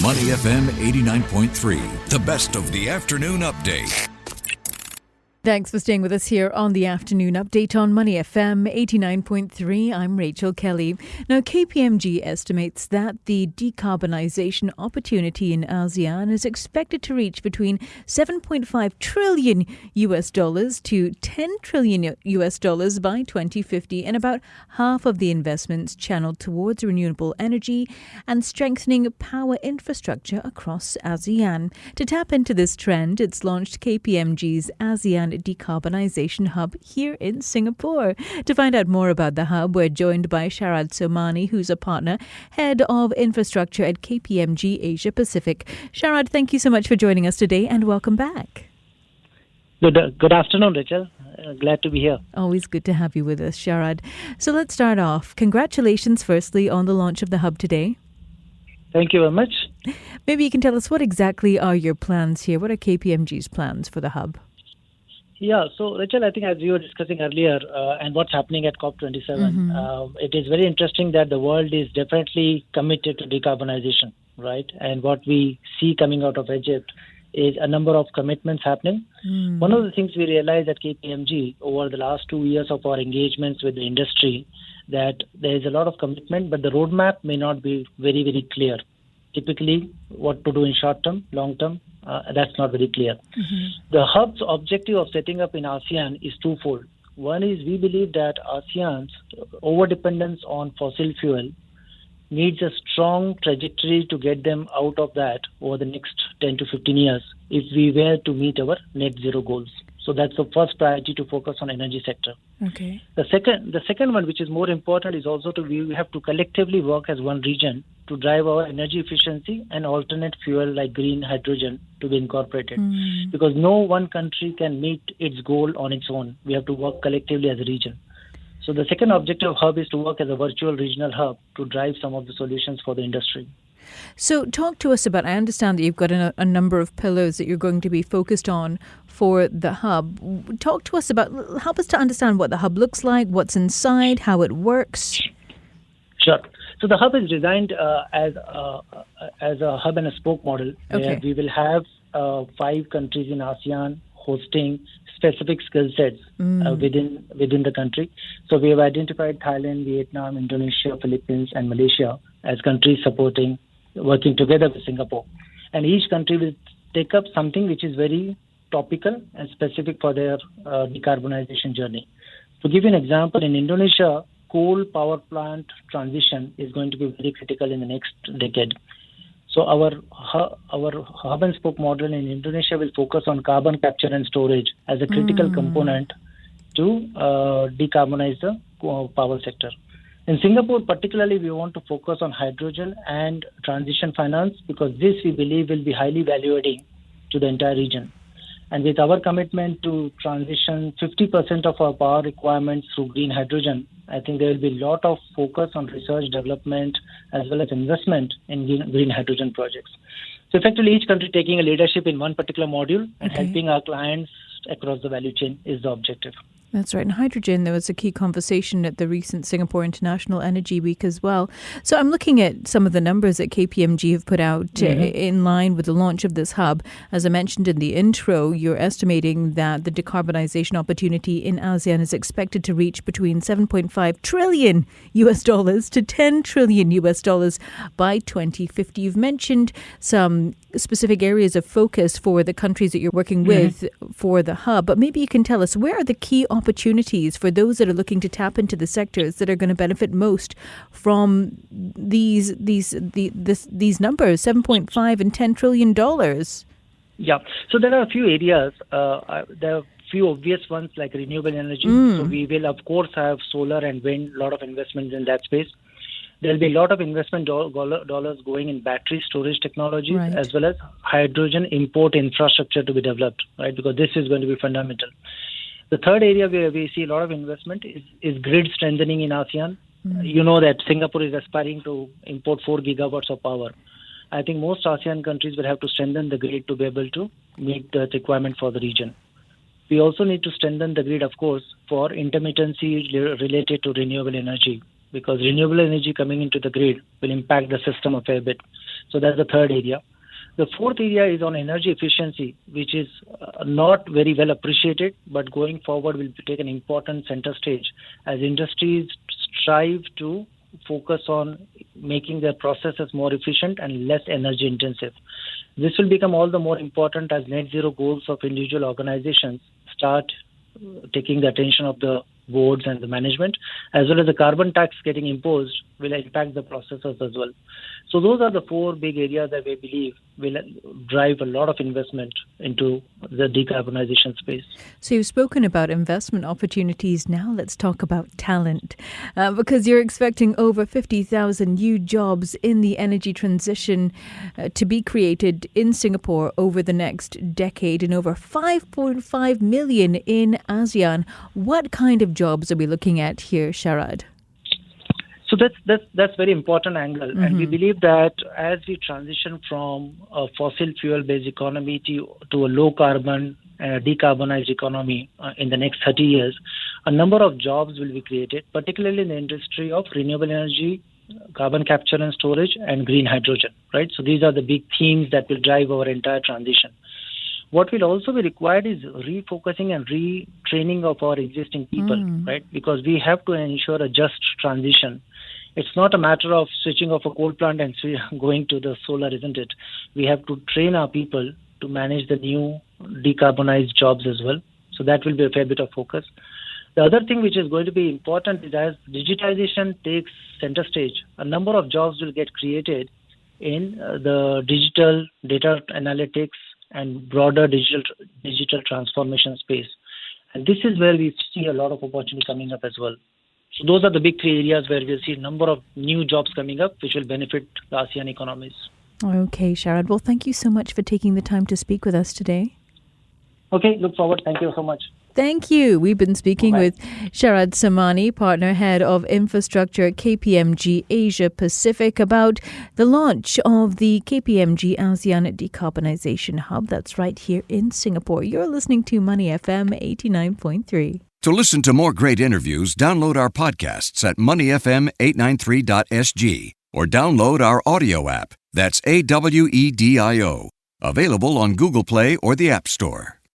Money FM 89.3, the best of the afternoon update. Thanks for staying with us here on the afternoon update on Money FM 89.3. I'm Rachel Kelly. Now, KPMG estimates that the decarbonisation opportunity in ASEAN is expected to reach between $7.5 trillion to $10 trillion by 2050, and about half of the investments channeled towards renewable energy and strengthening power infrastructure across ASEAN. To tap into this trend, it's launched KPMG's ASEAN Decarbonisation Hub here in Singapore. To find out more about the hub, we're joined by Sharad Somani, who's a partner, head of infrastructure at KPMG Asia Pacific. Sharad, thank you so much for joining us today and welcome back. Good afternoon, Rachel. Glad to be here. Always good to have you with us, Sharad. So let's start off. Congratulations, firstly, on the launch of the hub today. Thank you very much. Maybe you can tell us what exactly are your plans here? What are KPMG's plans for the hub? Yeah, so Rachel, I think as we were discussing earlier and what's happening at COP27, it is very interesting that the world is definitely committed to decarbonization, right? And what we see coming out of Egypt is a number of commitments happening. One of the things we realized at KPMG over the last 2 years of our engagements with the industry, that there is a lot of commitment, but the roadmap may not be very, very clear. Typically, what to do in short term, long term, that's not very clear. The hub's objective of setting up in ASEAN is twofold. One is we believe that ASEAN's overdependence on fossil fuel needs a strong trajectory to get them out of that over the next 10 to 15 years if we were to meet our net zero goals. So that's the first priority, to focus on energy sector. Okay. The second one, which is more important, is also we have to collectively work as one region to drive our energy efficiency and alternate fuel like green hydrogen to be incorporated. Because no one country can meet its goal on its own. We have to work collectively as a region. So the second objective of hub is to work as a virtual regional hub to drive some of the solutions for the industry. So talk to us about, I understand that you've got a number of pillars that you're going to be focused on for the hub. Talk to us about, help us to understand what the hub looks like, what's inside, how it works. Sure. So the hub is designed as a hub and a spoke model, where we will have 5 countries in ASEAN hosting specific skill sets within the country. So we have identified Thailand, Vietnam, Indonesia, Philippines, and Malaysia as countries working together with Singapore. And each country will take up something which is very topical and specific for their decarbonization journey. To give you an example, in Indonesia, coal power plant transition is going to be very critical in the next decade. So our hub and spoke model in Indonesia will focus on carbon capture and storage as a critical component to decarbonize the power sector. In Singapore, particularly, we want to focus on hydrogen and transition finance, because this, we believe, will be highly value-adding to the entire region. And with our commitment to transition 50% of our power requirements through green hydrogen, I think there will be a lot of focus on research, development, as well as investment in green hydrogen projects. So effectively, each country taking a leadership in one particular module and helping our clients across the value chain is the objective. That's right. And hydrogen, there was a key conversation at the recent Singapore International Energy Week as well. So I'm looking at some of the numbers that KPMG have put out in line with the launch of this hub. As I mentioned in the intro, you're estimating that the decarbonisation opportunity in ASEAN is expected to reach between $7.5 trillion to $10 trillion by 2050. You've mentioned some specific areas of focus for the countries that you're working with for the hub, but maybe you can tell us, where are the key opportunities for those that are looking to tap into the sectors that are going to benefit most from these numbers, 7.5 and $10 trillion? Yeah, so there are a few areas. There are few obvious ones like renewable energy. So we will, of course, have solar and wind, a lot of investments in that space. There will be a lot of investment dollars going in battery storage technologies, as well as hydrogen import infrastructure to be developed, right? Because this is going to be fundamental. The third area where we see a lot of investment is grid strengthening in ASEAN. You know that Singapore is aspiring to import 4 gigawatts of power. I think most ASEAN countries will have to strengthen the grid to be able to meet the requirement for the region. We also need to strengthen the grid, of course, for intermittency related to renewable energy, because renewable energy coming into the grid will impact the system a fair bit. So that's the third area. The fourth area is on energy efficiency, which is not very well appreciated, but going forward will take an important center stage as industries strive to focus on making their processes more efficient and less energy intensive. This will become all the more important as net zero goals of individual organizations start taking the attention of the boards and the management, as well as the carbon tax getting imposed will impact the processes as well. So those are the four big areas that we believe will drive a lot of investment into the decarbonization space. So you've spoken about investment opportunities. Now let's talk about talent, because you're expecting over 50,000 new jobs in the energy transition to be created in Singapore over the next decade, and over 5.5 million in ASEAN. What kind of jobs are we looking at here, Sharad? So that's very important angle, and we believe that as we transition from a fossil fuel based economy to a low carbon decarbonized economy in the next 30 years, a number of jobs will be created, particularly in the industry of renewable energy, carbon capture and storage, and green hydrogen. Right. So these are the big themes that will drive our entire transition. What will also be required is refocusing and retraining of our existing people, right? Because we have to ensure a just transition. It's not a matter of switching off a coal plant and going to the solar, isn't it? We have to train our people to manage the new decarbonized jobs as well. So that will be a fair bit of focus. The other thing which is going to be important is as digitization takes center stage, a number of jobs will get created in the digital data analytics and broader digital transformation space. And this is where we see a lot of opportunity coming up as well. So those are the big three areas where we'll see a number of new jobs coming up, which will benefit the ASEAN economies. Okay, Sharad. Well, thank you so much for taking the time to speak with us today. Okay, look forward. Thank you so much. Thank you. We've been speaking with Sharad Somani, Partner Head of Infrastructure at KPMG Asia Pacific, about the launch of the KPMG ASEAN Decarbonisation Hub. That's right here in Singapore. You're listening to Money FM 89.3. To listen to more great interviews, download our podcasts at moneyfm893.sg or download our audio app. That's AWEDIO. Available on Google Play or the App Store.